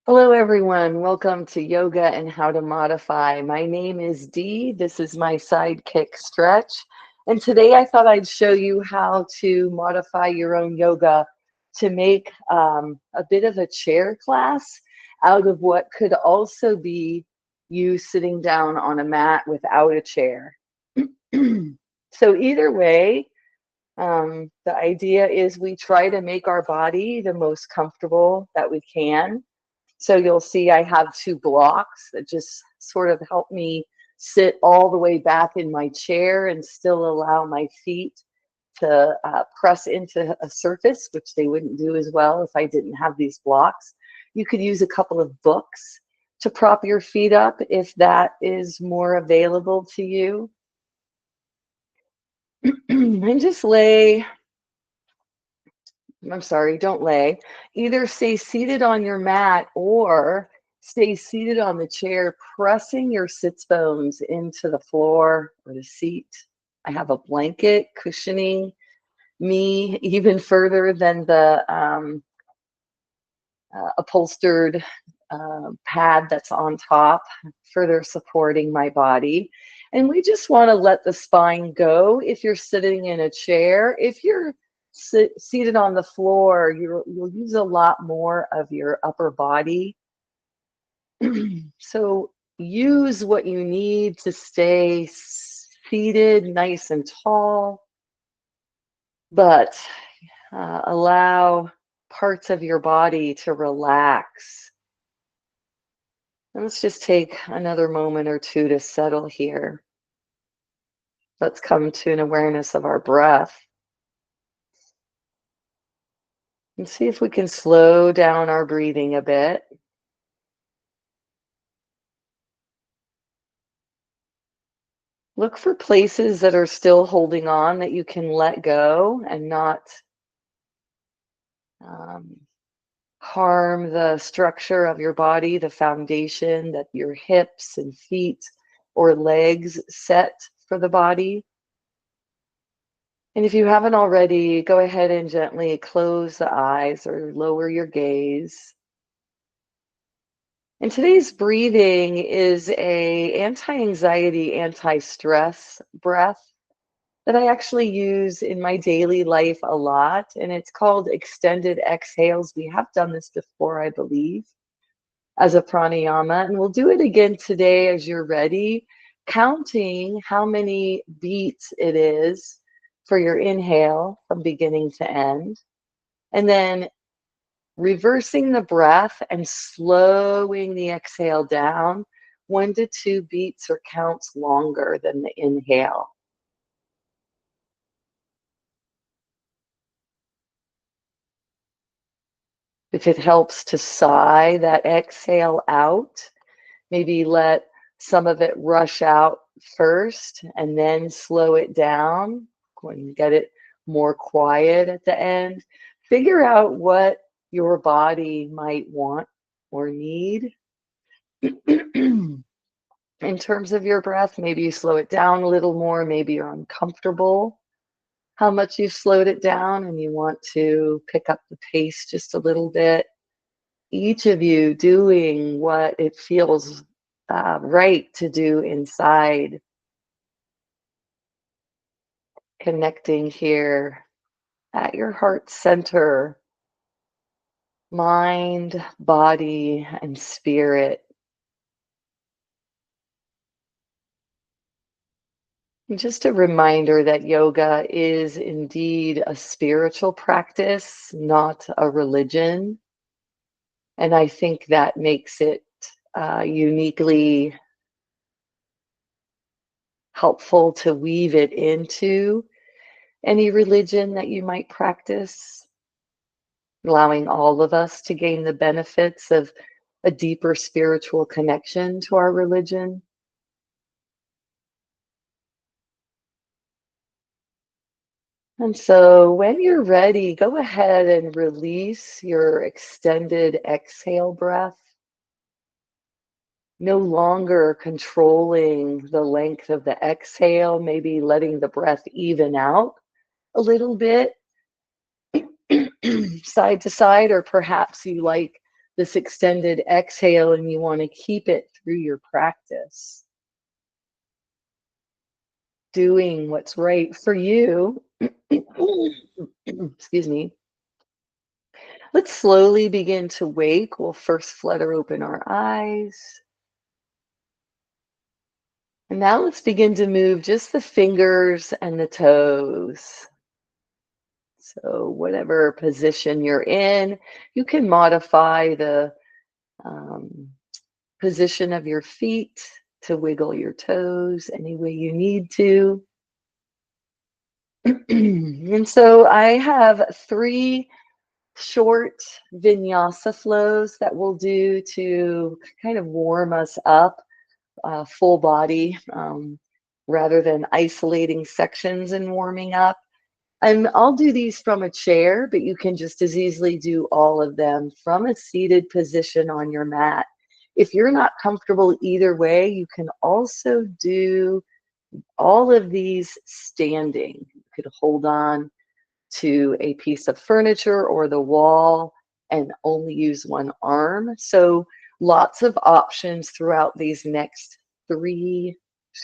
Hello, everyone. Welcome to Yoga and How to Modify. My name is Dee. This is my sidekick Stretch. And today I thought I'd show you how to modify your own yoga to make a bit of a chair class out of what could also be you sitting down on a mat without a chair. So either way, the idea is we try to make our body the most comfortable that we can. So you'll see I have two blocks that just sort of help me sit all the way back in my chair and still allow my feet to press into a surface, which they wouldn't do as well if I didn't have these blocks. You could use a couple of books to prop your feet up if that is more available to you. And just don't lay. Either stay seated on your mat or stay seated on the chair, pressing your sits bones into the floor or the seat. I have a blanket cushioning me even further than the upholstered pad that's on top, further supporting my body. And we just want to let the spine go. If you're sitting in a chair, if you're seated on the floor, you'll use a lot more of your upper body. So use what you need to stay seated nice and tall, but allow parts of your body to relax. And let's just take another moment or two to settle here. Let's come to an awareness of our breath. And see if we can slow down our breathing a bit. Look for places that are still holding on that you can let go and not harm the structure of your body, the foundation that your hips and feet or legs set for the body. And if you haven't already, go ahead and gently close the eyes or lower your gaze. And today's breathing is a anti-anxiety, anti-stress breath that I actually use in my daily life a lot. And it's called extended exhales. We have done this before, I believe, as a pranayama. And we'll do it again today as you're ready, counting how many beats it is for your inhale from beginning to end. And then reversing the breath and slowing the exhale down 1 to 2 beats or counts longer than the inhale. If it helps to sigh that exhale out, maybe let some of it rush out first and then slow it down when you get it more quiet at the end. Figure out what your body might want or need. In terms of your breath, maybe you slow it down a little more, maybe you're uncomfortable how much you've slowed it down and you want to pick up the pace just a little bit. Each of you doing what it feels right to do inside, connecting here at your heart center, mind, body, and spirit. And just a reminder that yoga is indeed a spiritual practice, not a religion. And I think that makes it uniquely helpful to weave it into any religion that you might practice, allowing all of us to gain the benefits of a deeper spiritual connection to our religion. And so when you're ready, go ahead and release your extended exhale breath, no longer controlling the length of the exhale, maybe letting the breath even out a little bit, side to side, or perhaps you like this extended exhale, and you want to keep it through your practice. Doing what's right for you. Excuse me. Let's slowly begin to wake. We'll first flutter open our eyes. And now let's begin to move just the fingers and the toes. So whatever position you're in, you can modify the position of your feet to wiggle your toes any way you need to. And so I have 3 short vinyasa flows that we'll do to kind of warm us up, full body, rather than isolating sections and warming up. And I'll do these from a chair, but you can just as easily do all of them from a seated position on your mat. If you're not comfortable either way, you can also do all of these standing. You could hold on to a piece of furniture or the wall and only use one arm. So lots of options throughout these next 3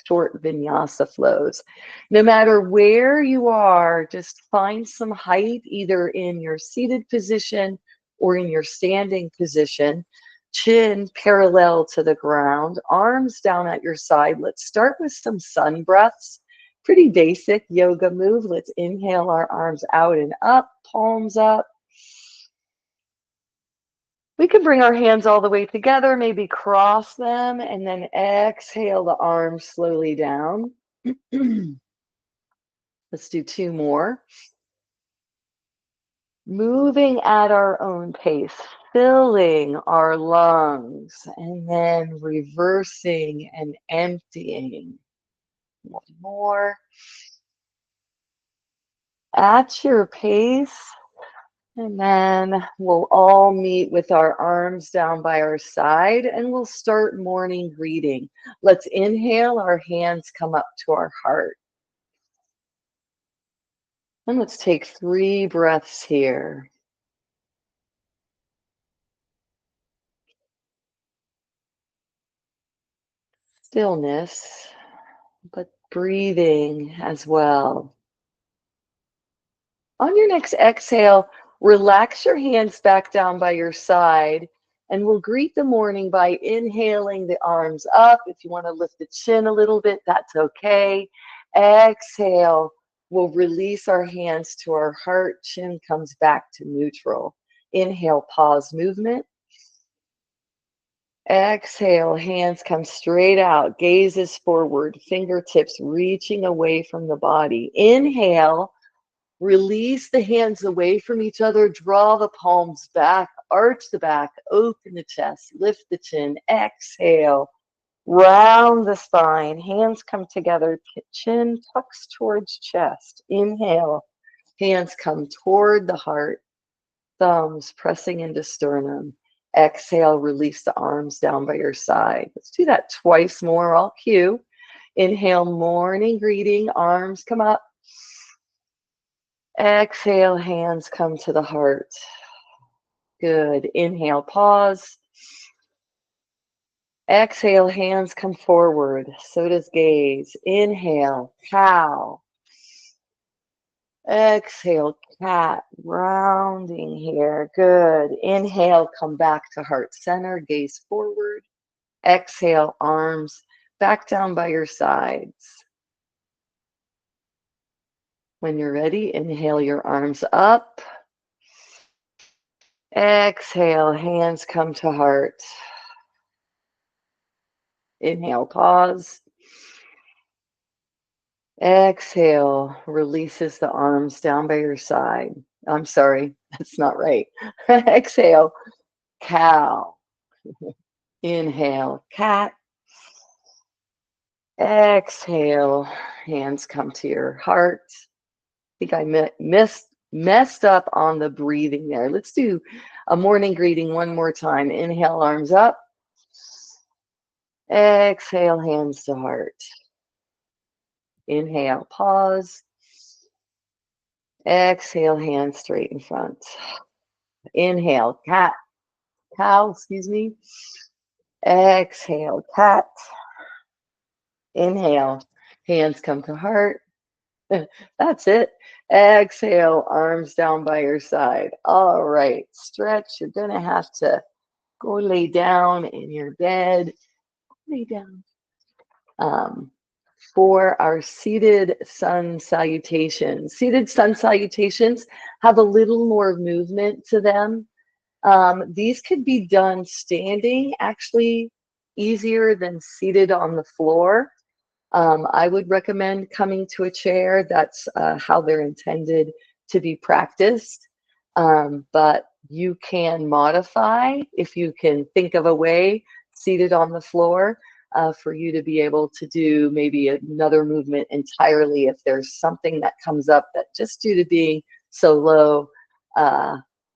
short vinyasa flows. No matter where you are, just find some height either in your seated position or in your standing position. Chin parallel to the ground, arms down at your side. Let's start with some sun breaths. Pretty basic yoga move. Let's inhale our arms out and up, palms up. We can bring our hands all the way together, maybe cross them, and then exhale the arms slowly down. Let's do 2 more. Moving at our own pace, filling our lungs, and then reversing and emptying. 1 more. At your pace. And then we'll all meet with our arms down by our side, and we'll start morning greeting. Let's inhale, our hands come up to our heart. And let's take 3 breaths here. Stillness, but breathing as well. On your next exhale, relax your hands back down by your side, and we'll greet the morning by inhaling the arms up. If you want to lift the chin a little bit, that's okay. Exhale, we'll release our hands to our heart. Chin comes back to neutral. Inhale, pause movement. Exhale, hands come straight out, gazes forward, fingertips reaching away from the body. Inhale, release the hands away from each other, draw the palms back, arch the back, open the chest, lift the chin. Exhale, round the spine, hands come together, chin tucks towards chest. Inhale, hands come toward the heart, thumbs pressing into sternum. Exhale, release the arms down by your side. Let's do that twice more. I'll cue. Inhale, morning greeting, arms come up. Exhale, hands come to the heart. Good. Inhale, pause. Exhale, hands come forward. So does gaze. Inhale, cow. Exhale, cat. Rounding here. Good. Inhale, come back to heart center. Gaze forward. Exhale, arms back down by your sides. When you're ready, inhale your arms up. Exhale, hands come to heart. Inhale, pause. Exhale, releases the arms down by your side. I'm sorry, that's not right. Exhale, cow. Inhale, cat. Exhale, hands come to your heart. I think I messed up on the breathing there. Let's do a morning greeting one more time. Inhale, arms up. Exhale, hands to heart. Inhale, pause. Exhale, hands straight in front. Inhale, cat. cow, excuse me. Exhale, cat. Inhale, hands come to heart. That's it. Exhale, arms down by your side. All right, stretch. You're going to have to go lay down in your bed. Lay down. For our seated sun salutations. Seated sun salutations have a little more movement to them. These could be done standing, actually easier than seated on the floor. I would recommend coming to a chair. That's how they're intended to be practiced. But you can modify if you can think of a way seated on the floor for you to be able to do maybe another movement entirely if there's something that comes up that just due to being so low,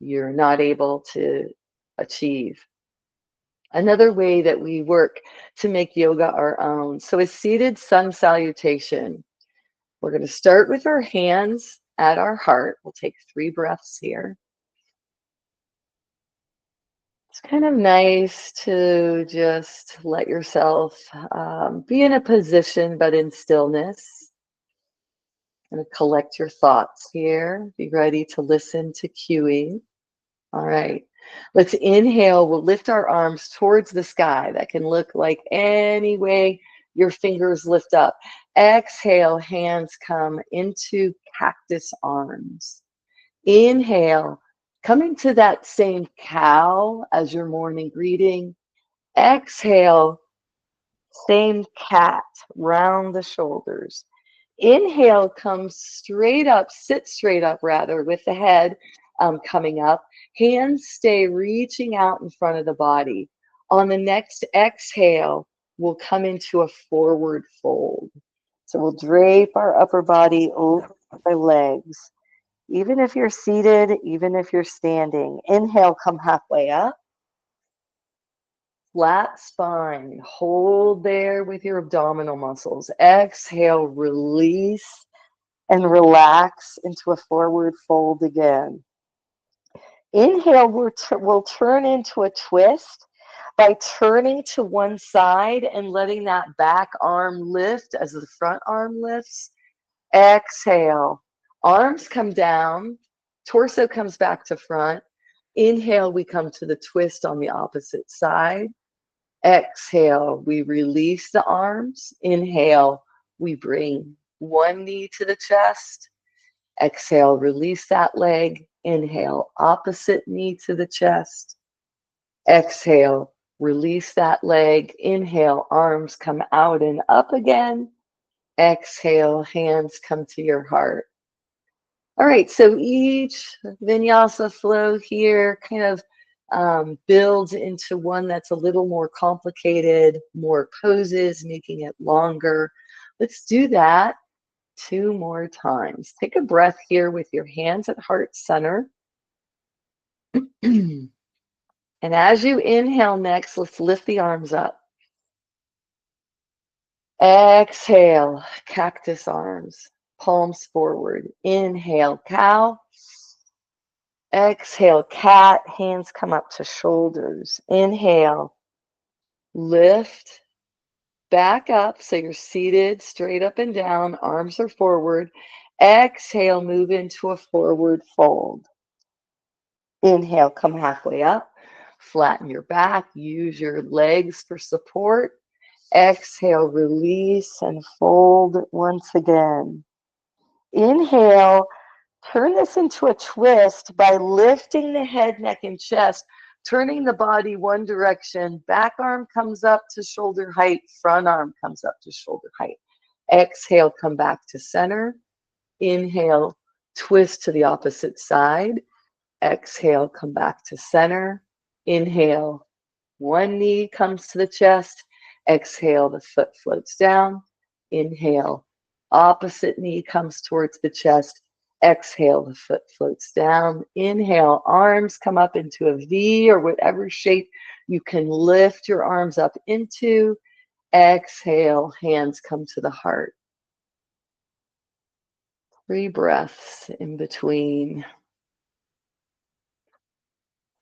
you're not able to achieve. Another way that we work to make yoga our own. So a seated sun salutation. We're going to start with our hands at our heart. We'll take 3 breaths here. It's kind of nice to just let yourself be in a position, but in stillness. Going to collect your thoughts here. Be ready to listen to cueing. All right. Let's inhale. We'll lift our arms towards the sky. That can look like any way your fingers lift up. Exhale, hands come into cactus arms. Inhale, come into that same cow as your morning greeting. Exhale, same cat, round the shoulders. Inhale, come straight up, sit straight up rather, with the head coming up. Hands stay reaching out in front of the body. On the next exhale, we'll come into a forward fold. So we'll drape our upper body over our legs. Even if you're seated, even if you're standing. Inhale, come halfway up. Flat spine. Hold there with your abdominal muscles. Exhale, release and relax into a forward fold again. Inhale, we'll turn into a twist by turning to one side and letting that back arm lift as the front arm lifts. Exhale, arms come down, torso comes back to front. Inhale, we come to the twist on the opposite side. Exhale, we release the arms. Inhale, we bring one knee to the chest. Exhale, release that leg. Inhale, opposite knee to the chest. Exhale, release that leg. Inhale, arms come out and up again. Exhale, hands come to your heart. All right, so each vinyasa flow here kind of builds into one that's a little more complicated, more poses, making it longer. Let's do that 2 more times. Take a breath here with your hands at heart center. And as you inhale next, let's lift the arms up. Exhale, cactus arms, palms forward. Inhale, cow. Exhale, cat, hands come up to shoulders. Inhale, lift, back up so you're seated, straight up and down, arms are forward. Exhale, move into a forward fold. Inhale, come halfway up, flatten your back, use your legs for support. Exhale, release and fold once again. Inhale, turn this into a twist by lifting the head, neck, and chest, turning the body one direction. Back arm comes up to shoulder height, front arm comes up to shoulder height. Exhale, come back to center. Inhale, twist to the opposite side. Exhale, come back to center. Inhale, one knee comes to the chest. Exhale, the foot floats down. Inhale, opposite knee comes towards the chest. Exhale, the foot floats down. Inhale, arms come up into a V or whatever shape you can lift your arms up into. Exhale, hands come to the heart. 3 breaths in between.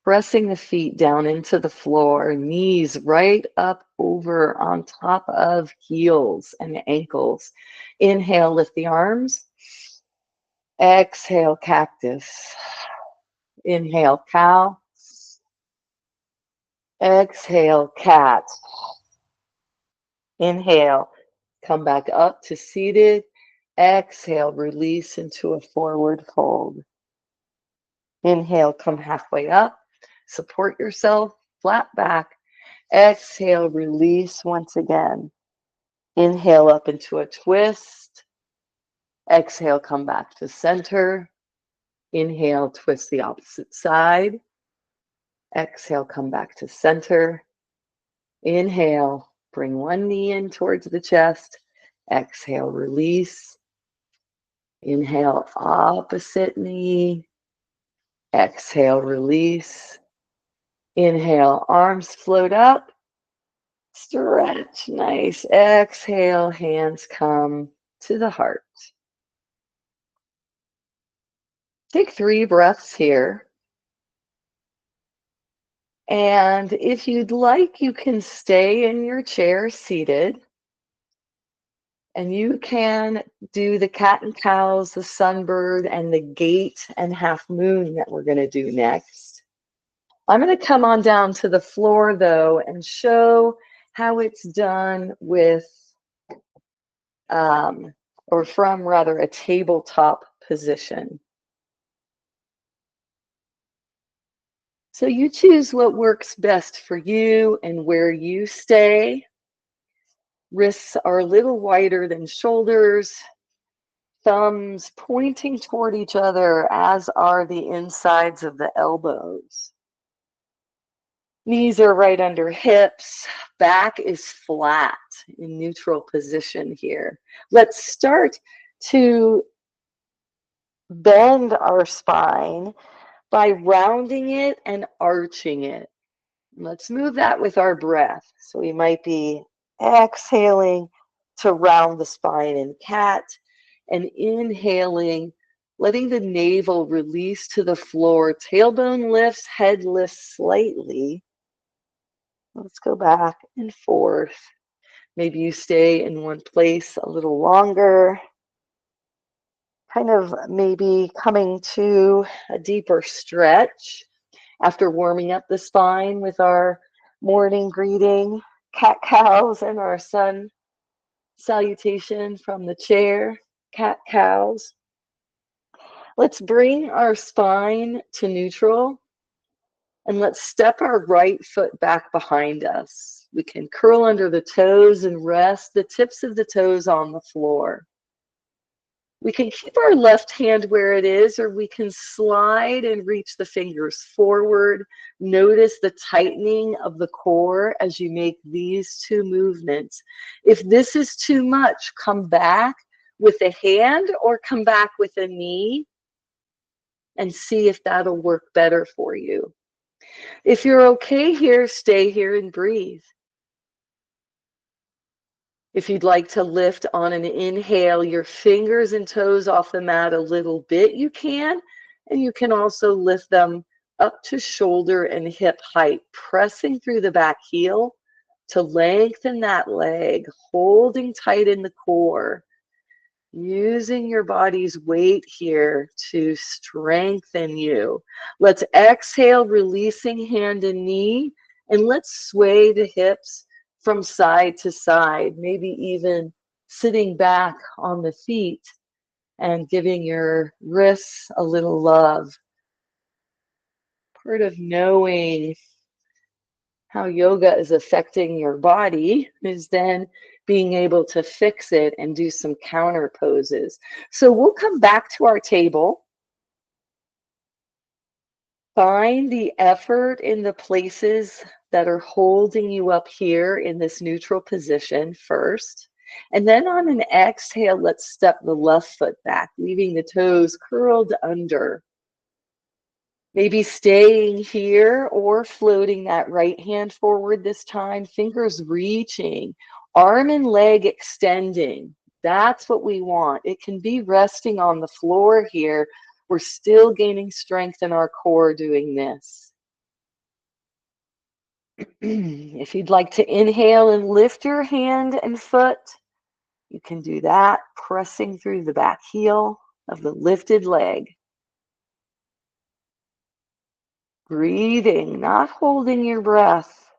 Pressing the feet down into the floor, knees right up over on top of heels and ankles. Inhale, lift the arms. Exhale, cactus. Inhale, cow. Exhale, cat. Inhale, come back up to seated. Exhale, release into a forward fold. Inhale, come halfway up. Support yourself, flat back. Exhale, release once again. Inhale up into a twist. Exhale, come back to center. Inhale, twist the opposite side. Exhale, come back to center. Inhale, bring one knee in towards the chest. Exhale, release. Inhale, opposite knee. Exhale, release. Inhale, arms float up. Stretch, nice. Exhale, hands come to the heart. Take 3 breaths here. And if you'd like, you can stay in your chair seated. And you can do the cat and cows, the sunbird, and the gate and half moon that we're going to do next. I'm going to come on down to the floor, though, and show how it's done with, or from rather, a tabletop position. So you choose what works best for you and where you stay. Wrists are a little wider than shoulders. Thumbs pointing toward each other, as are the insides of the elbows. Knees are right under hips. Back is flat in neutral position here. Let's start to bend our spine by rounding it and arching it. Let's move that with our breath. So we might be exhaling to round the spine in cat and inhaling, letting the navel release to the floor. Tailbone lifts, head lifts slightly. Let's go back and forth. Maybe you stay in one place a little longer. Kind of maybe coming to a deeper stretch after warming up the spine with our morning greeting, cat cows, and our sun salutation from the chair, cat cows. Let's bring our spine to neutral and let's step our right foot back behind us. We can curl under the toes and rest the tips of the toes on the floor. We can keep our left hand where it is, or we can slide and reach the fingers forward. Notice the tightening of the core as you make these 2 movements. If this is too much, come back with a hand or come back with a knee and see if that'll work better for you. If you're okay here, stay here and breathe. If you'd like to lift on an inhale, your fingers and toes off the mat a little bit, you can. And you can also lift them up to shoulder and hip height, pressing through the back heel to lengthen that leg, holding tight in the core, using your body's weight here to strengthen you. Let's exhale, releasing hand and knee, and let's sway the hips from side to side, maybe even sitting back on the feet and giving your wrists a little love. Part of knowing how yoga is affecting your body is then being able to fix it and do some counter poses. So we'll come back to our table. Find the effort in the places that are holding you up here in this neutral position first. And then on an exhale, let's step the left foot back, leaving the toes curled under. Maybe staying here or floating that right hand forward this time, fingers reaching, arm and leg extending. That's what we want. It can be resting on the floor here. We're still gaining strength in our core doing this. If you'd like to inhale and lift your hand and foot, you can do that, pressing through the back heel of the lifted leg. Breathing, not holding your breath.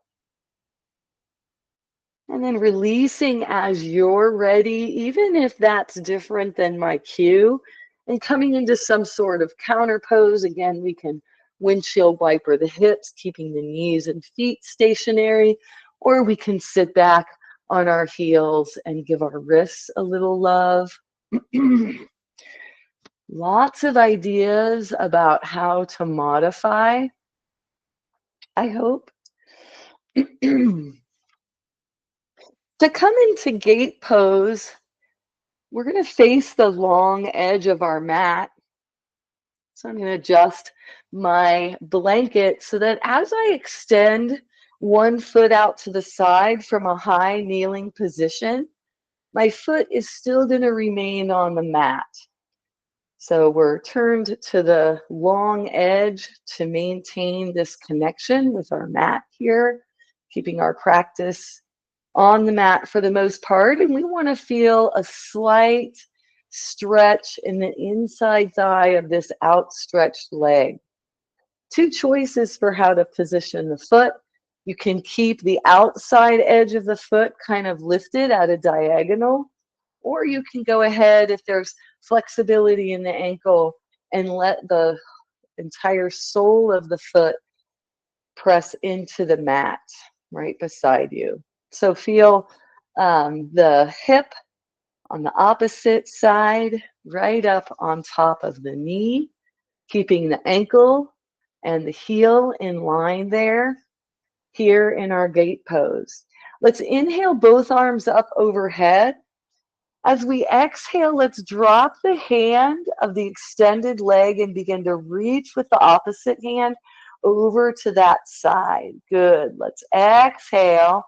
And then releasing as you're ready, even if that's different than my cue, and coming into some sort of counter pose. Again, we can windshield wiper the hips, keeping the knees and feet stationary, or we can sit back on our heels and give our wrists a little love. Lots of ideas about how to modify, I hope. To come into gate pose, we're going to face the long edge of our mat. So I'm going to adjust my blanket so that as I extend one foot out to the side from a high kneeling position, my foot is still going to remain on the mat. So we're turned to the long edge to maintain this connection with our mat here, keeping our practice on the mat for the most part. And we want to feel a slight stretch in the inside thigh of this outstretched leg. Two choices for how to position the foot. You can keep the outside edge of the foot kind of lifted at a diagonal, or you can go ahead, if there's flexibility in the ankle, and let the entire sole of the foot press into the mat right beside you. So feel the hip on the opposite side, right up on top of the knee, keeping the ankle and the heel in line there, here in our gate pose. Let's inhale both arms up overhead. As we exhale, let's drop the hand of the extended leg and begin to reach with the opposite hand over to that side. Good. Let's exhale.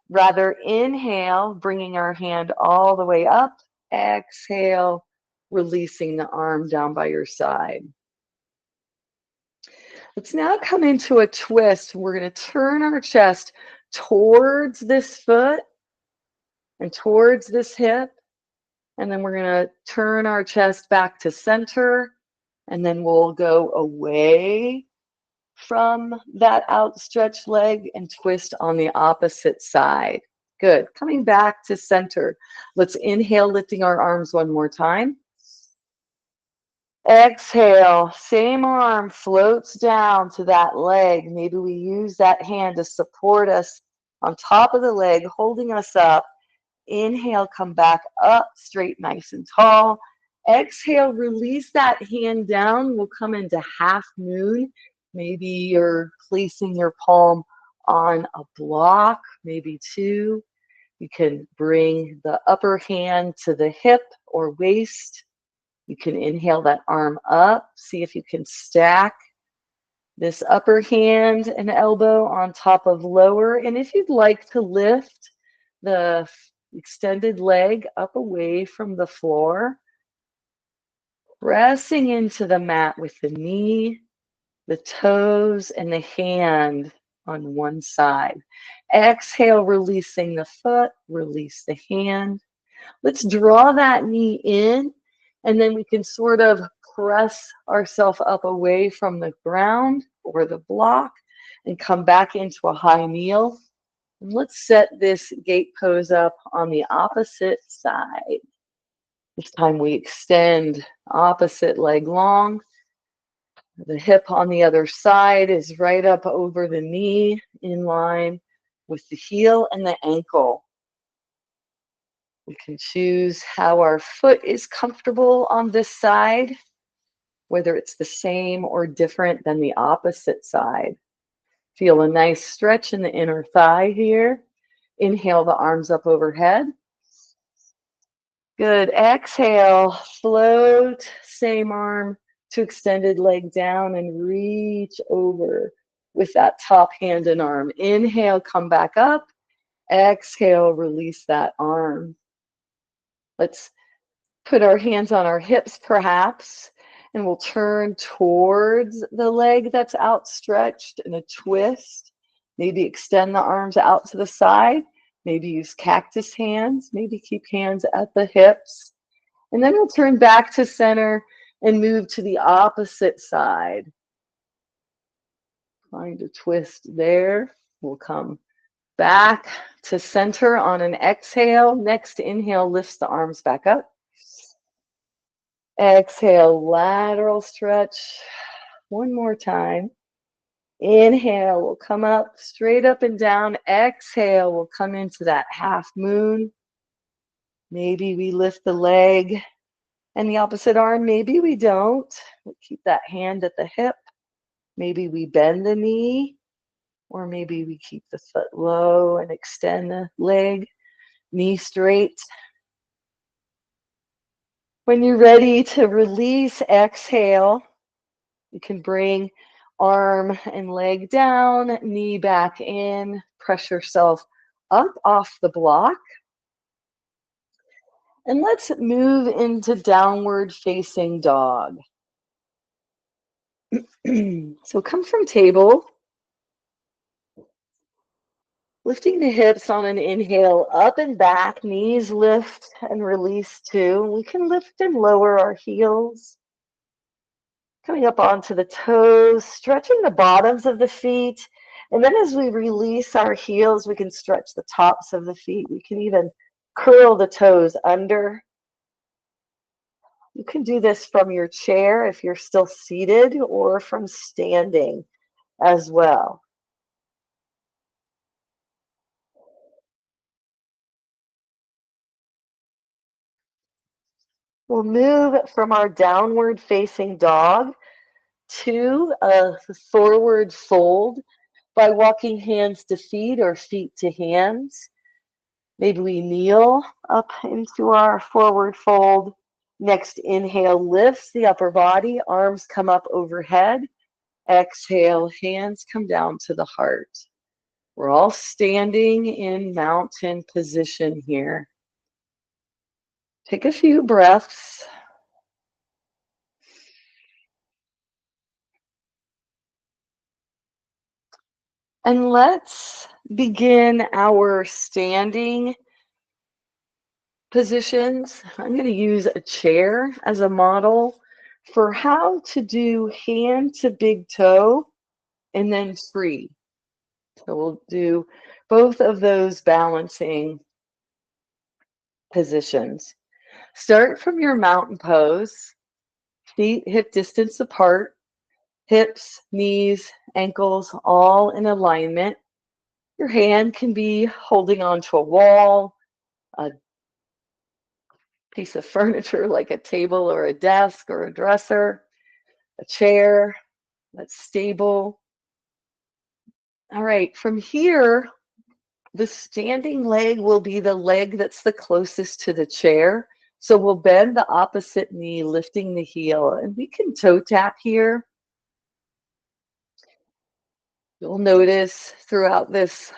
Rather inhale, bringing our hand all the way up. Exhale, releasing the arm down by your side. Let's now come into a twist. We're going to turn our chest towards this foot and towards this hip. And then we're going to turn our chest back to center. And then we'll go away from that outstretched leg and twist on the opposite side. Good. Coming back to center. Let's inhale, lifting our arms one more time. Exhale, same arm floats down to that leg. Maybe we use that hand to support us on top of the leg, holding us up. Inhale, come back up, straight, nice and tall. Exhale, release that hand down. We'll come into half moon. Maybe you're placing your palm on a block, maybe two. You can bring the upper hand to the hip or waist. You can inhale that arm up. See if you can stack this upper hand and elbow on top of lower. And if you'd like to lift the extended leg up away from the floor, pressing into the mat with the knee, the toes, and the hand on one side. Exhale, releasing the foot, release the hand. Let's draw that knee in, and then we can sort of press ourselves up away from the ground or the block and come back into a high kneel. And let's set this gate pose up on the opposite side. This time we extend opposite leg long. The hip on the other side is right up over the knee, in line with the heel and the ankle. We can choose how our foot is comfortable on this side, whether it's the same or different than the opposite side. Feel a nice stretch in the inner thigh here. Inhale the arms up overhead. Good. Exhale, float, same arm to extended leg down and reach over with that top hand and arm. Inhale, come back up. Exhale, release that arm. Let's put our hands on our hips perhaps And we'll turn towards the leg that's outstretched in a twist. Maybe extend the arms out to the side. Maybe use cactus hands. Maybe keep hands at the hips. And then we'll turn back to center and move to the opposite side. Find a twist there. We'll come back to center on an exhale. Next inhale lifts the arms back up. Exhale, lateral stretch. One more time. Inhale, we'll come up, straight up and down. Exhale, we'll come into that half moon. Maybe we lift the leg and the opposite arm. Maybe we don't. We'll keep that hand at the hip. Maybe we bend the knee, or maybe we keep the foot low and extend the leg, knee straight. When you're ready to release, exhale. You can bring arm and leg down, knee back in, press yourself up off the block. And let's move into downward facing dog. So come from table, lifting the hips on an inhale, up and back, knees lift and release too. We can lift and lower our heels. Coming up onto the toes, stretching the bottoms of the feet. And then as we release our heels, we can stretch the tops of the feet. We can even curl the toes under. You can do this from your chair if you're still seated, or from standing as well. We'll move from our downward facing dog to a forward fold by walking hands to feet or feet to hands. Maybe we kneel up into our forward fold. Next inhale lifts the upper body, arms come up overhead. Exhale, hands come down to the heart. We're all standing in mountain position here. Take a few breaths. And let's begin our standing positions. I'm going to use a chair as a model for how to do hand to big toe and then free. So we'll do both of those balancing positions. Start from your mountain pose, feet hip distance apart, hips, knees, ankles all in alignment. Your hand can be holding onto a wall, a piece of furniture like a table or a desk or a dresser, a chair that's stable. All right, from here, the standing leg will be the leg that's the closest to the chair. So we'll bend the opposite knee, lifting the heel, and we can toe tap here. You'll notice throughout this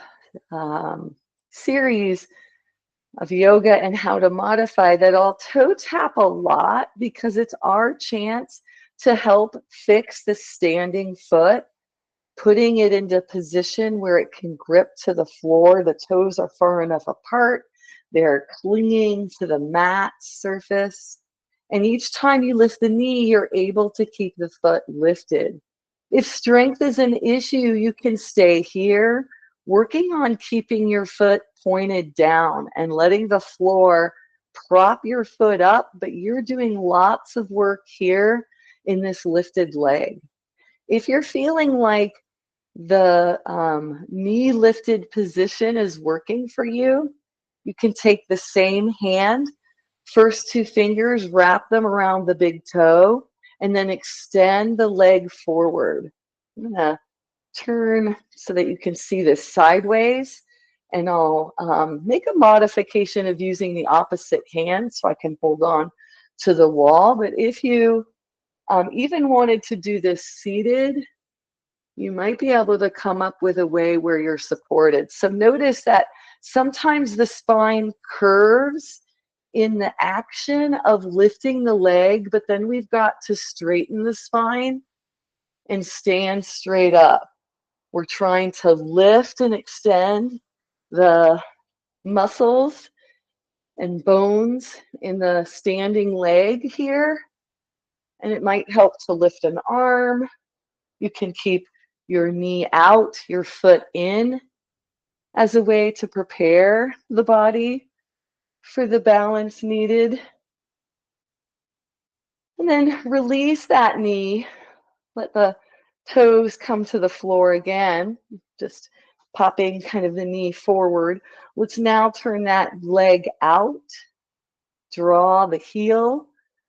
series of yoga and how to modify that I'll toe tap a lot because it's our chance to help fix the standing foot, putting it into position where it can grip to the floor. The toes are far enough apart. They're clinging to the mat surface. And each time you lift the knee, you're able to keep the foot lifted. If strength is an issue, you can stay here, working on keeping your foot pointed down and letting the floor prop your foot up, but you're doing lots of work here in this lifted leg. If you're feeling like the knee lifted position is working for you, you can take the same hand, first two fingers, wrap them around the big toe, and then extend the leg forward. I'm gonna turn so that you can see this sideways, and I'll make a modification of using the opposite hand so I can hold on to the wall. But if you even wanted to do this seated, you might be able to come up with a way where you're supported. So notice that sometimes the spine curves in the action of lifting the leg, but then we've got to straighten the spine and stand straight up. We're trying to lift and extend the muscles and bones in the standing leg here. And it might help to lift an arm. You can keep your knee out, your foot in, as a way to prepare the body for the balance needed. And then release that knee. Let the toes come to the floor again, just popping kind of the knee forward. Let's now turn that leg out. Draw the heel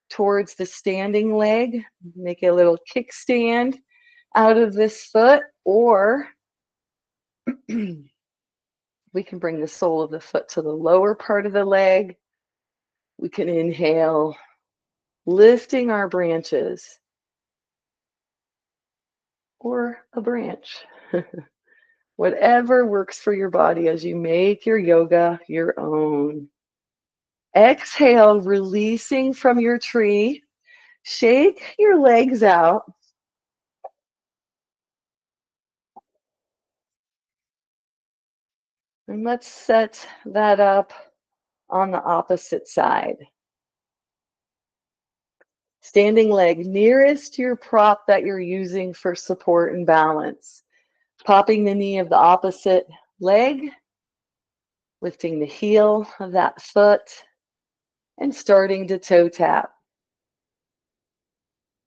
towards the standing leg. Make a little kickstand out of this foot, or we can bring the sole of the foot to the lower part of the leg. We can inhale, lifting our branches, or a branch. Whatever works for your body as you make your yoga your own. Exhale, releasing from your tree. Shake your legs out. And let's set that up on the opposite side. Standing leg nearest to your prop that you're using for support and balance. Popping the knee of the opposite leg, lifting the heel of that foot, and starting to toe tap.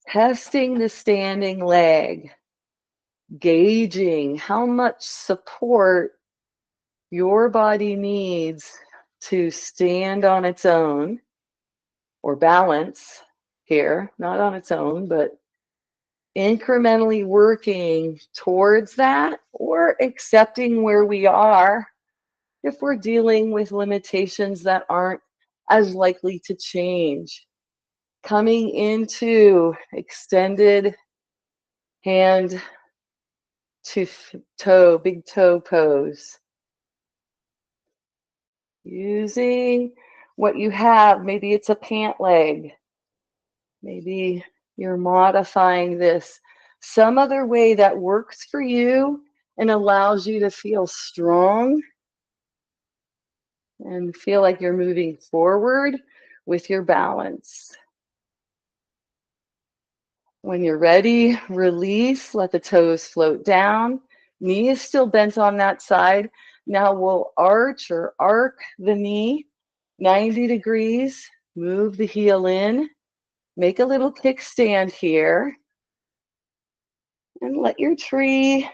Testing the standing leg, gauging how much support your body needs to stand on its own, or balance here, not on its own, but incrementally working towards that, or accepting where we are if we're dealing with limitations that aren't as likely to change. Coming into extended hand to toe, big toe pose. Using what you have. Maybe it's a pant leg. Maybe you're modifying this some other way that works for you and allows you to feel strong and feel like you're moving forward with your balance. When you're ready, release, let the toes float down. Knee is still bent on that side. Now we'll arch or arc the knee 90 degrees, move the heel in, make a little kickstand here, and let your tree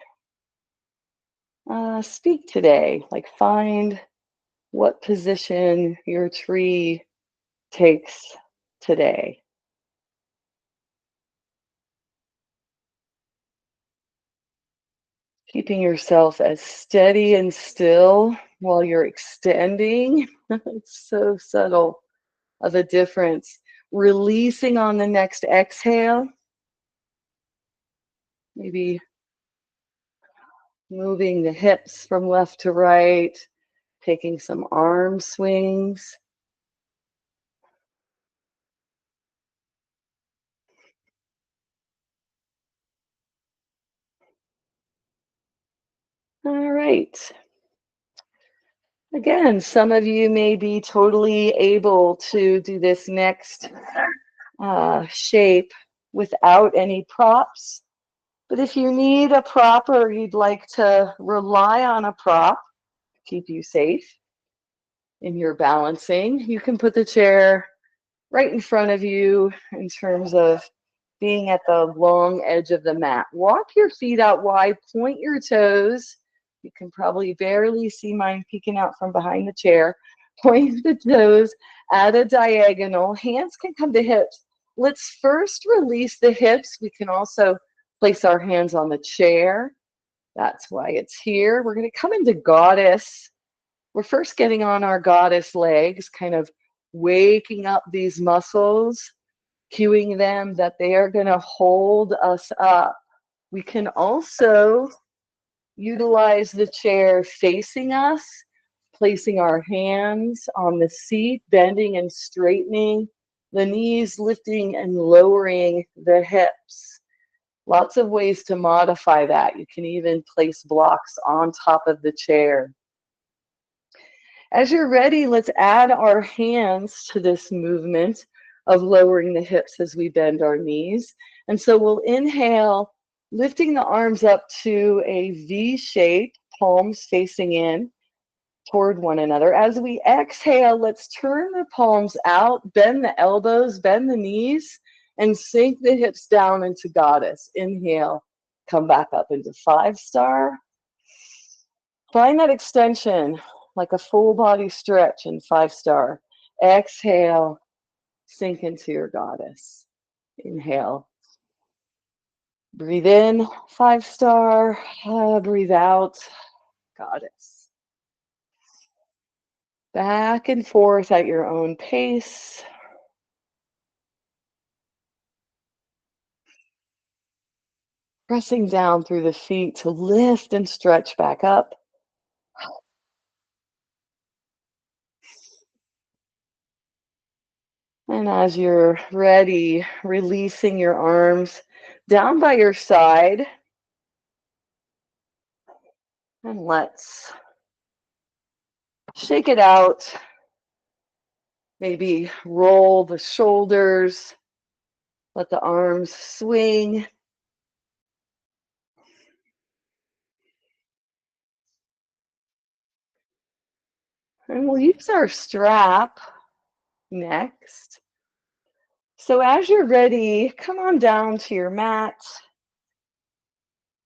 speak today. Like, find what position your tree takes today. Keeping yourself as steady and still while you're extending. It's so subtle of a difference. Releasing on the next exhale. Maybe moving the hips from left to right, taking some arm swings. All right. Again, some of you may be totally able to do this next shape without any props. But if you need a prop, or you'd like to rely on a prop to keep you safe in your balancing, you can put the chair right in front of you in terms of being at the long edge of the mat. Walk your feet out wide, point your toes. You can probably barely see mine peeking out from behind the chair. Point the toes at a diagonal. Hands can come to hips. Let's first release the hips. We can also place our hands on the chair. That's why it's here. We're going to come into goddess. We're first getting on our goddess legs, kind of waking up these muscles, cueing them that they are going to hold us up. We can also utilize the chair facing us, placing our hands on the seat, bending and straightening the knees, lifting and lowering the hips. Lots of ways to modify that. You can even place blocks on top of the chair. As you're ready, let's add our hands to this movement of lowering the hips as we bend our knees. And so we'll inhale, lifting the arms up to a V shape, palms facing in toward one another. As we exhale, let's turn the palms out, bend the elbows, bend the knees, and sink the hips down into goddess. Inhale, come back up into 5-star. Find that extension like a full body stretch in 5-star. Exhale, sink into your goddess. Inhale. Breathe in, 5-star. Breathe out, goddess. Back and forth at your own pace. Pressing down through the feet to lift and stretch back up. And as you're ready, releasing your arms down by your side. And let's shake it out. Maybe roll the shoulders. Let the arms swing. And we'll use our strap next. So as you're ready, come on down to your mat.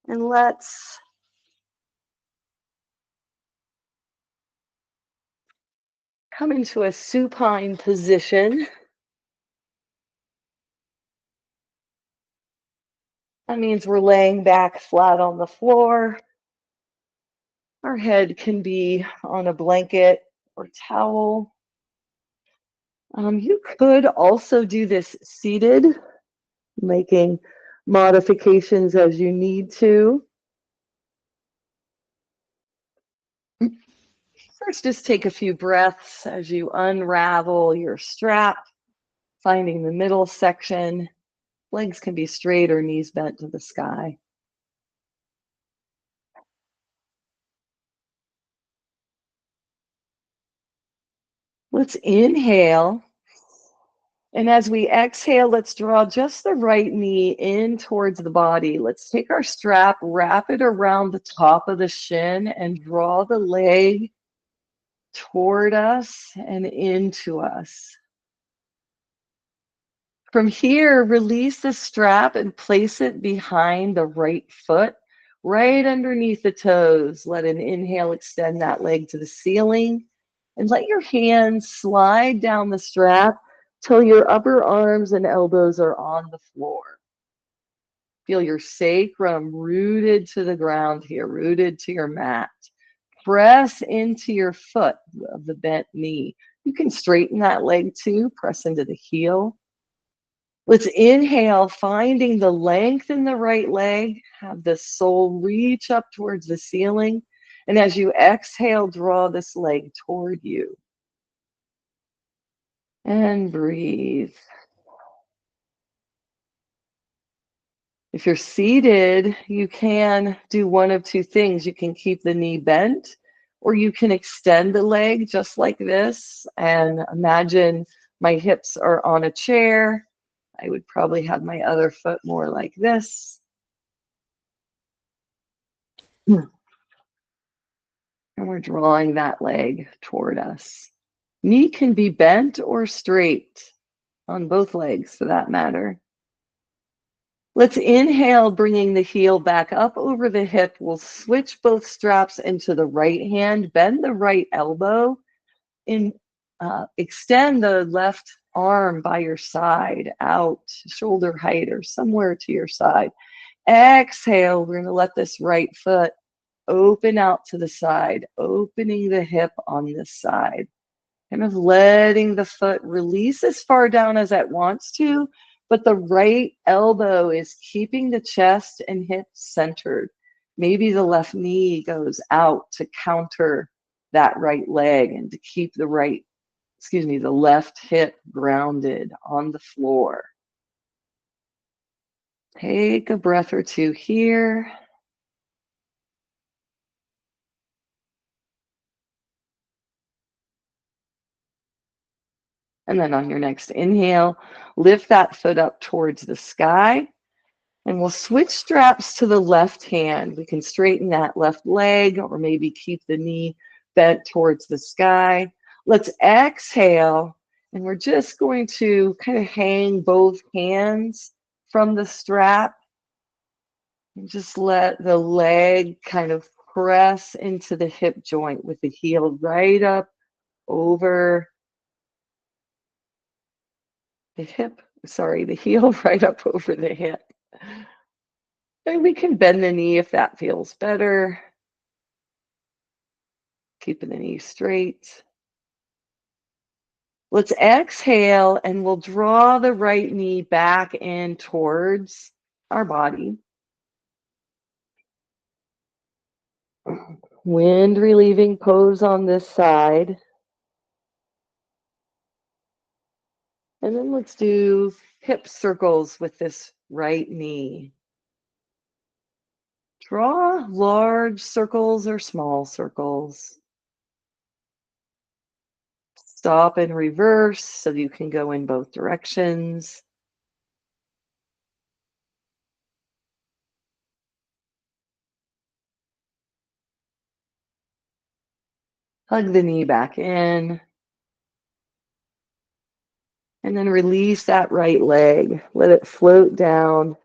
And let's come into a supine position. That means we're laying back flat on the floor. Our head can be on a blanket or towel. You could also do this seated, making modifications as you need to. First, just take a few breaths as you unravel your strap, finding the middle section. Legs can be straight or knees bent to the sky. Let's inhale. And as we exhale, let's draw just the right knee in towards the body. Let's take our strap, wrap it around the top of the shin, and draw the leg toward us and into us. From here, release the strap and place it behind the right foot, right underneath the toes. Let an inhale extend that leg to the ceiling, and let your hands slide down the strap till your upper arms and elbows are on the floor. Feel your sacrum rooted to the ground here, rooted to your mat. Press into your foot of the bent knee. You can straighten that leg too, press into the heel. Let's inhale, finding the length in the right leg. Have the sole reach up towards the ceiling. And as you exhale, draw this leg toward you. And breathe. If you're seated, you can do one of two things. You can keep the knee bent, or you can extend the leg just like this. And imagine my hips are on a chair. I would probably have my other foot more like this. And we're drawing that leg toward us. Knee can be bent or straight on both legs for that matter. Let's inhale, bringing the heel back up over the hip. We'll switch both straps into the right hand, bend the right elbow, extend the left arm by your side out, shoulder height or somewhere to your side. Exhale, we're going to let this right foot open out to the side, opening the hip on this side. Kind of letting the foot release as far down as it wants to, but the right elbow is keeping the chest and hips centered. Maybe the left knee goes out to counter that right leg and to keep the left hip grounded on the floor. Take a breath or two here. And then on your next inhale, lift that foot up towards the sky. And we'll switch straps to the left hand. We can straighten that left leg or maybe keep the knee bent towards the sky. Let's exhale. And we're just going to kind of hang both hands from the strap. And just let the leg kind of press into the hip joint with the heel right up over the hip. Sorry, the heel right up over the hip. And we can bend the knee if that feels better. Keeping the knee straight. Let's exhale and we'll draw the right knee back in towards our body. Wind relieving pose on this side. And then let's do hip circles with this right knee. Draw large circles or small circles. Stop and reverse so you can go in both directions. Hug the knee back in. And then release that right leg. Let it float down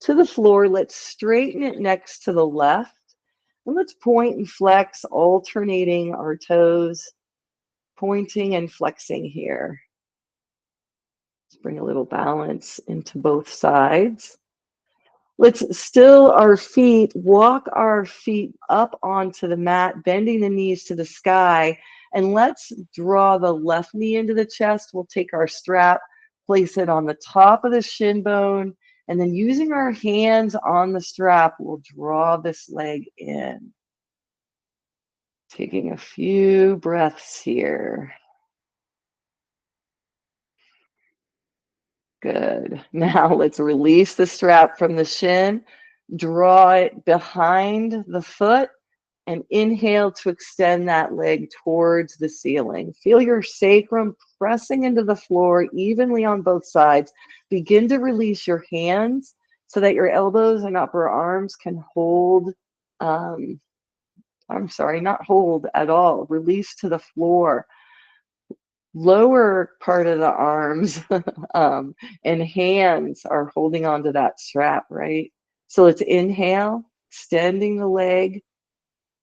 to the floor. Let's straighten it next to the left. And let's point and flex, alternating our toes, pointing and flexing here. Let's bring a little balance into both sides. Let's still our feet, walk our feet up onto the mat, bending the knees to the sky. And let's draw the left knee into the chest. We'll take our strap, place it on the top of the shin bone, and then using our hands on the strap, we'll draw this leg in. Taking a few breaths here. Good. Now let's release the strap from the shin, draw it behind the foot, and inhale to extend that leg towards the ceiling. Feel your sacrum pressing into the floor evenly on both sides. Begin to release your hands so that your elbows and upper arms can hold, not hold at all, release to the floor. Lower part of the arms and hands are holding onto that strap, right? So let's inhale, extending the leg,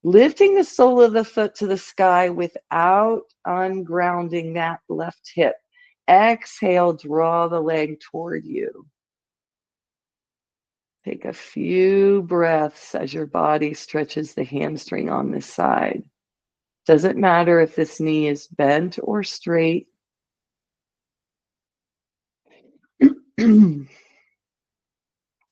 lifting the sole of the foot to the sky without ungrounding that left hip. Exhale, draw the leg toward you. Take a few breaths as your body stretches the hamstring on this side. Doesn't matter if this knee is bent or straight.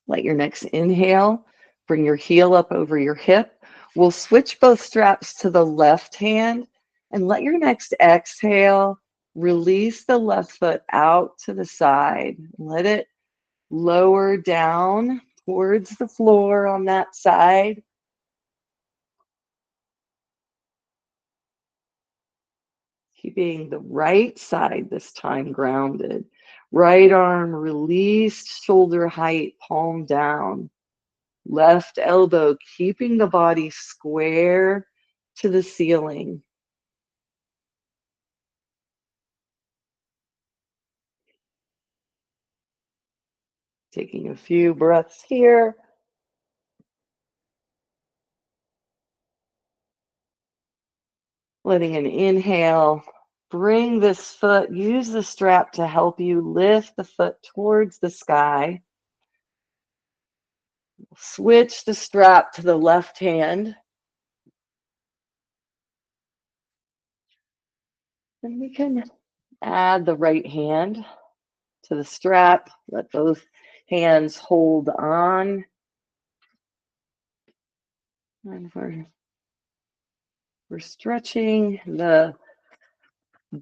Let your next inhale, bring your heel up over your hip. We'll switch both straps to the left hand and let your next exhale, release the left foot out to the side. Let it lower down towards the floor on that side. Keeping the right side this time grounded. Right arm released, shoulder height, palm down. Left elbow keeping the body square to the ceiling. Taking a few breaths here. Letting an inhale. Bring this foot, use the strap to help you lift the foot towards the sky. Switch the strap to the left hand. And we can add the right hand to the strap. Let both hands hold on. And we're We're stretching the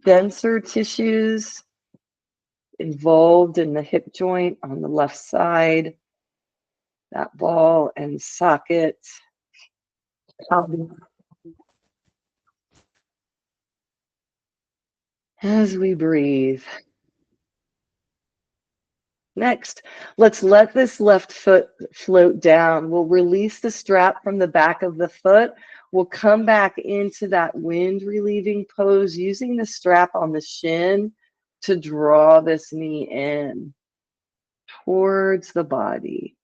denser tissues involved in the hip joint on the left side, that ball and socket. As we breathe. Next, let's let this left foot float down. We'll release the strap from the back of the foot. We'll come back into that wind relieving pose using the strap on the shin to draw this knee in towards the body.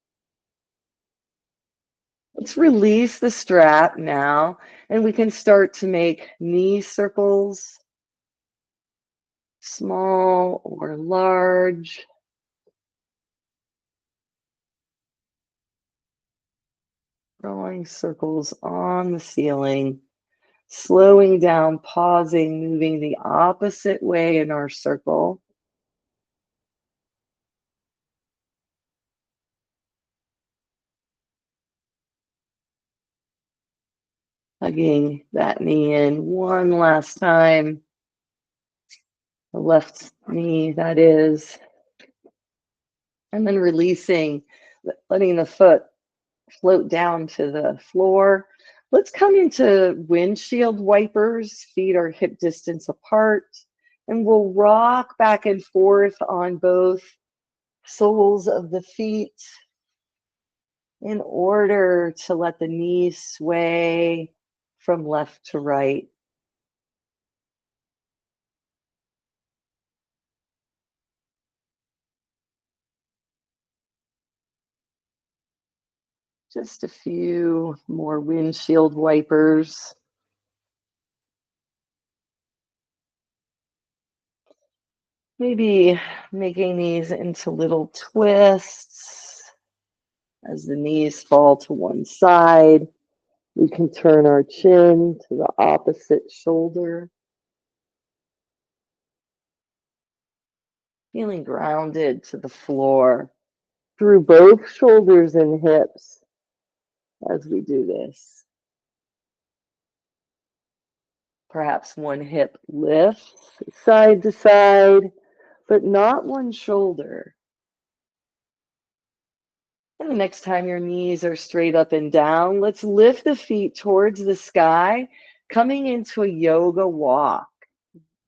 Let's release the strap now, and we can start to make knee circles, small or large. Drawing circles on the ceiling, slowing down, pausing, moving the opposite way in our circle. Hugging that knee in one last time. The left knee, that is. And then releasing, letting the foot float down to the floor. Let's come into windshield wipers. Feet are hip distance apart. And we'll rock back and forth on both soles of the feet in order to let the knees sway from left to right. Just a few more windshield wipers. Maybe making these into little twists. As the knees fall to one side, we can turn our chin to the opposite shoulder. Feeling grounded to the floor through both shoulders and hips as we do this. Perhaps one hip lifts side to side, but not one shoulder. And the next time your knees are straight up and down, let's lift the feet towards the sky, coming into a yoga walk,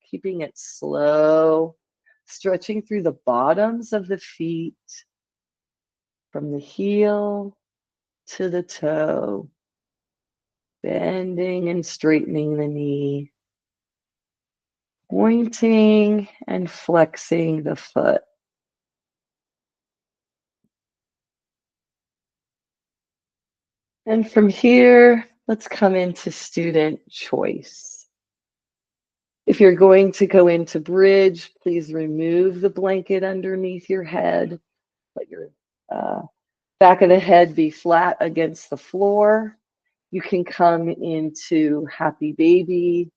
keeping it slow, stretching through the bottoms of the feet, from the heel to the toe, bending and straightening the knee, pointing and flexing the foot. And from here, let's come into student choice. If you're going to go into bridge, please remove the blanket underneath your head. Let your back of the head be flat against the floor. You can come into happy baby.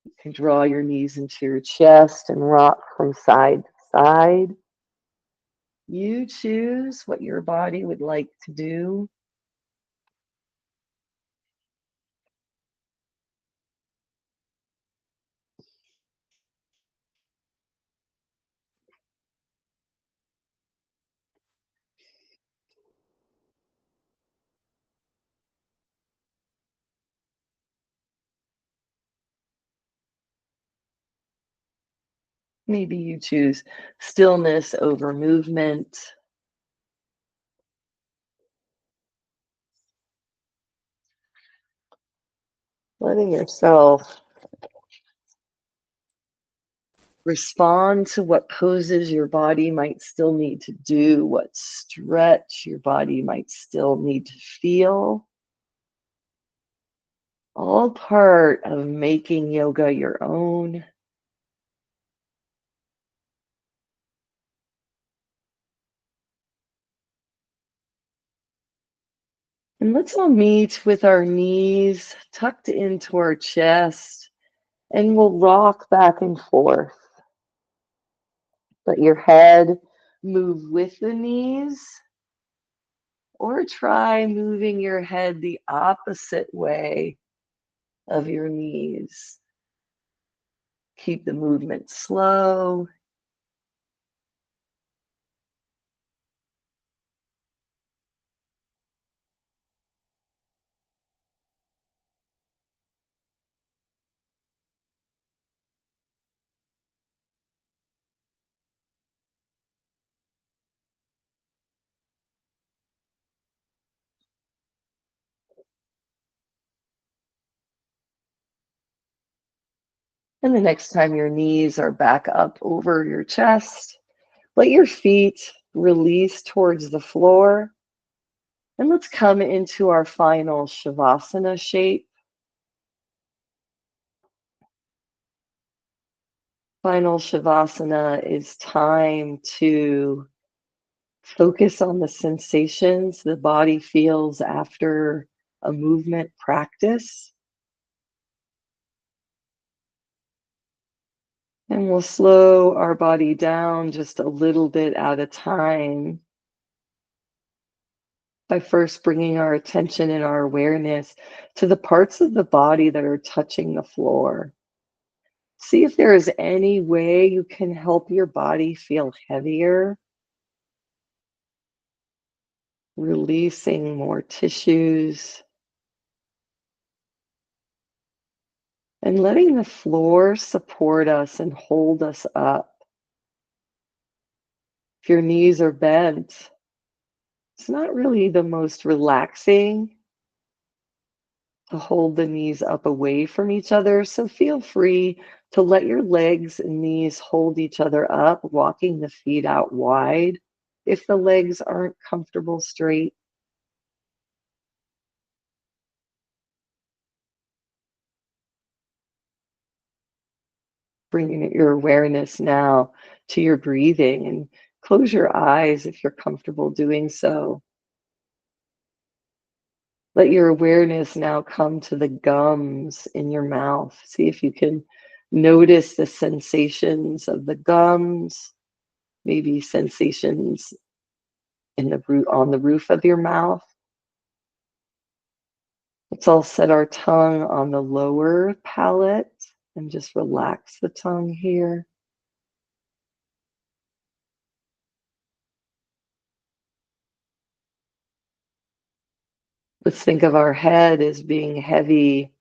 You can draw your knees into your chest and rock from side to side. You choose what your body would like to do. Maybe you choose stillness over movement. Letting yourself respond to what poses your body might still need to do, what stretch your body might still need to feel. All part of making yoga your own. And let's all meet with our knees tucked into our chest, and we'll rock back and forth. Let your head move with the knees, or try moving your head the opposite way of your knees. Keep the movement slow. And the next time your knees are back up over your chest, let your feet release towards the floor. And let's come into our final Shavasana shape. Final Shavasana is time to focus on the sensations the body feels after a movement practice. And we'll slow our body down just a little bit at a time by first bringing our attention and our awareness to the parts of the body that are touching the floor. See if there is any way you can help your body feel heavier, releasing more tissues, and letting the floor support us and hold us up. If your knees are bent, it's not really the most relaxing to hold the knees up away from each other. So feel free to let your legs and knees hold each other up, walking the feet out wide if the legs aren't comfortable straight. Bringing your awareness now to your breathing, and close your eyes if you're comfortable doing so. Let your awareness now come to the gums in your mouth. See if you can notice the sensations of the gums, maybe sensations in the root on the roof of your mouth. Let's all set our tongue on the lower palate and just relax the tongue here. Let's think of our head as being heavy,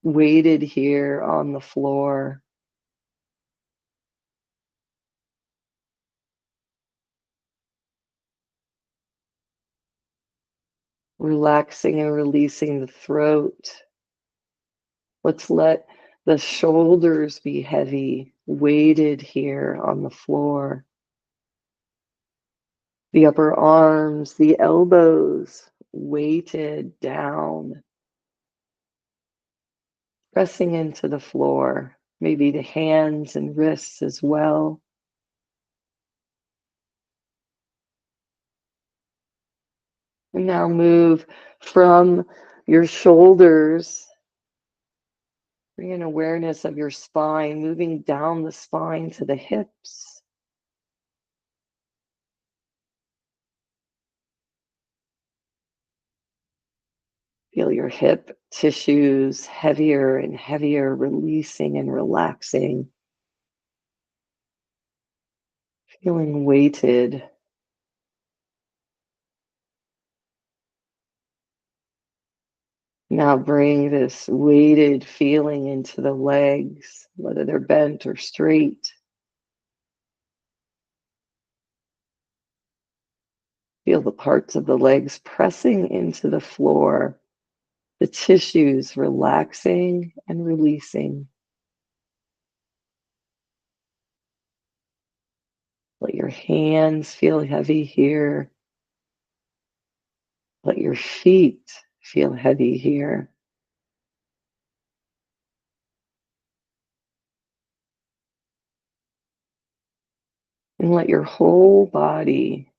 weighted here on the floor. Relaxing and releasing the throat. Let's let the shoulders be heavy, weighted here on the floor. The upper arms, the elbows, weighted down, pressing into the floor. Maybe the hands and wrists as well. And now move from your shoulders. Bring an awareness of your spine, moving down the spine to the hips. Feel your hip tissues heavier and heavier, releasing and relaxing. Feeling weighted. Now bring this weighted feeling into the legs, whether they're bent or straight. Feel the parts of the legs pressing into the floor, the tissues relaxing and releasing. Let your hands feel heavy here. Let your feet feel heavy here. And let your whole body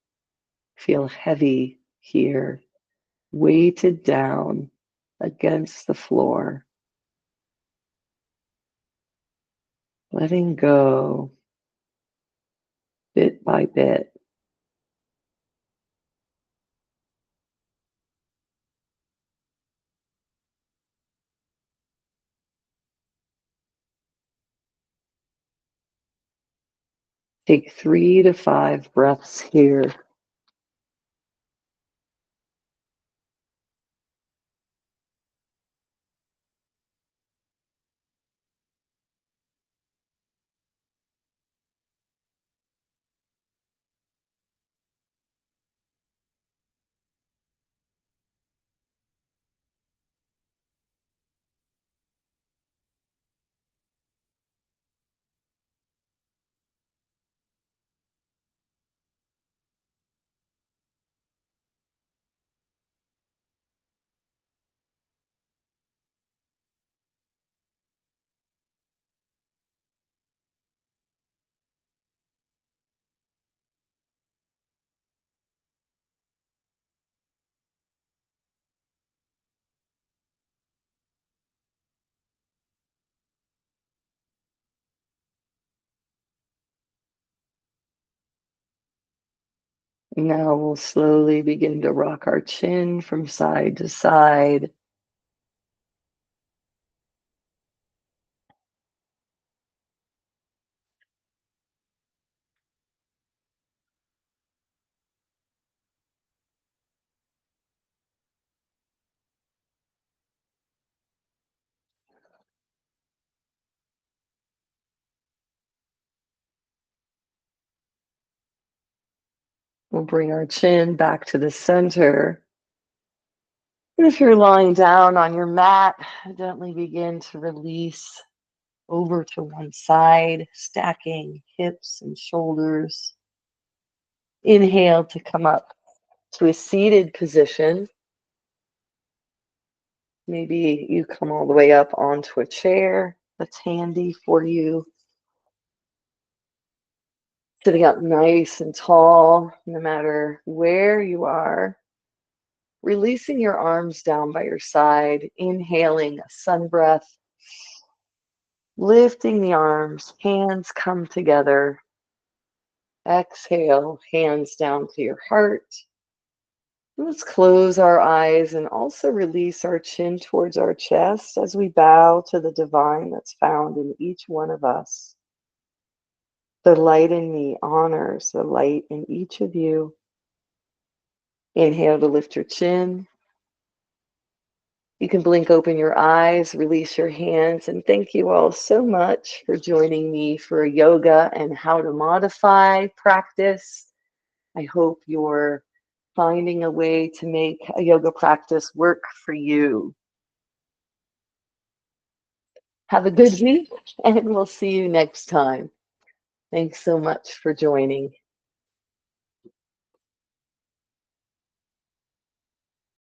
feel heavy here, weighted down against the floor. Letting go bit by bit. Take 3 to 5 breaths here. Now we'll slowly begin to rock our chin from side to side. We'll bring our chin back to the center. And if you're lying down on your mat, gently begin to release over to one side, stacking hips and shoulders. Inhale to come up to a seated position. Maybe you come all the way up onto a chair that's handy for you. Sitting up nice and tall, no matter where you are. Releasing your arms down by your side, inhaling a sun breath, lifting the arms, hands come together. Exhale, hands down to your heart. Let's close our eyes and also release our chin towards our chest as we bow to the divine that's found in each one of us. The light in me honors the light in each of you. Inhale to lift your chin. You can blink open your eyes, release your hands, and thank you all so much for joining me for a yoga and how to modify practice. I hope you're finding a way to make a yoga practice work for you. Have a good week, and we'll see you next time. Thanks so much for joining.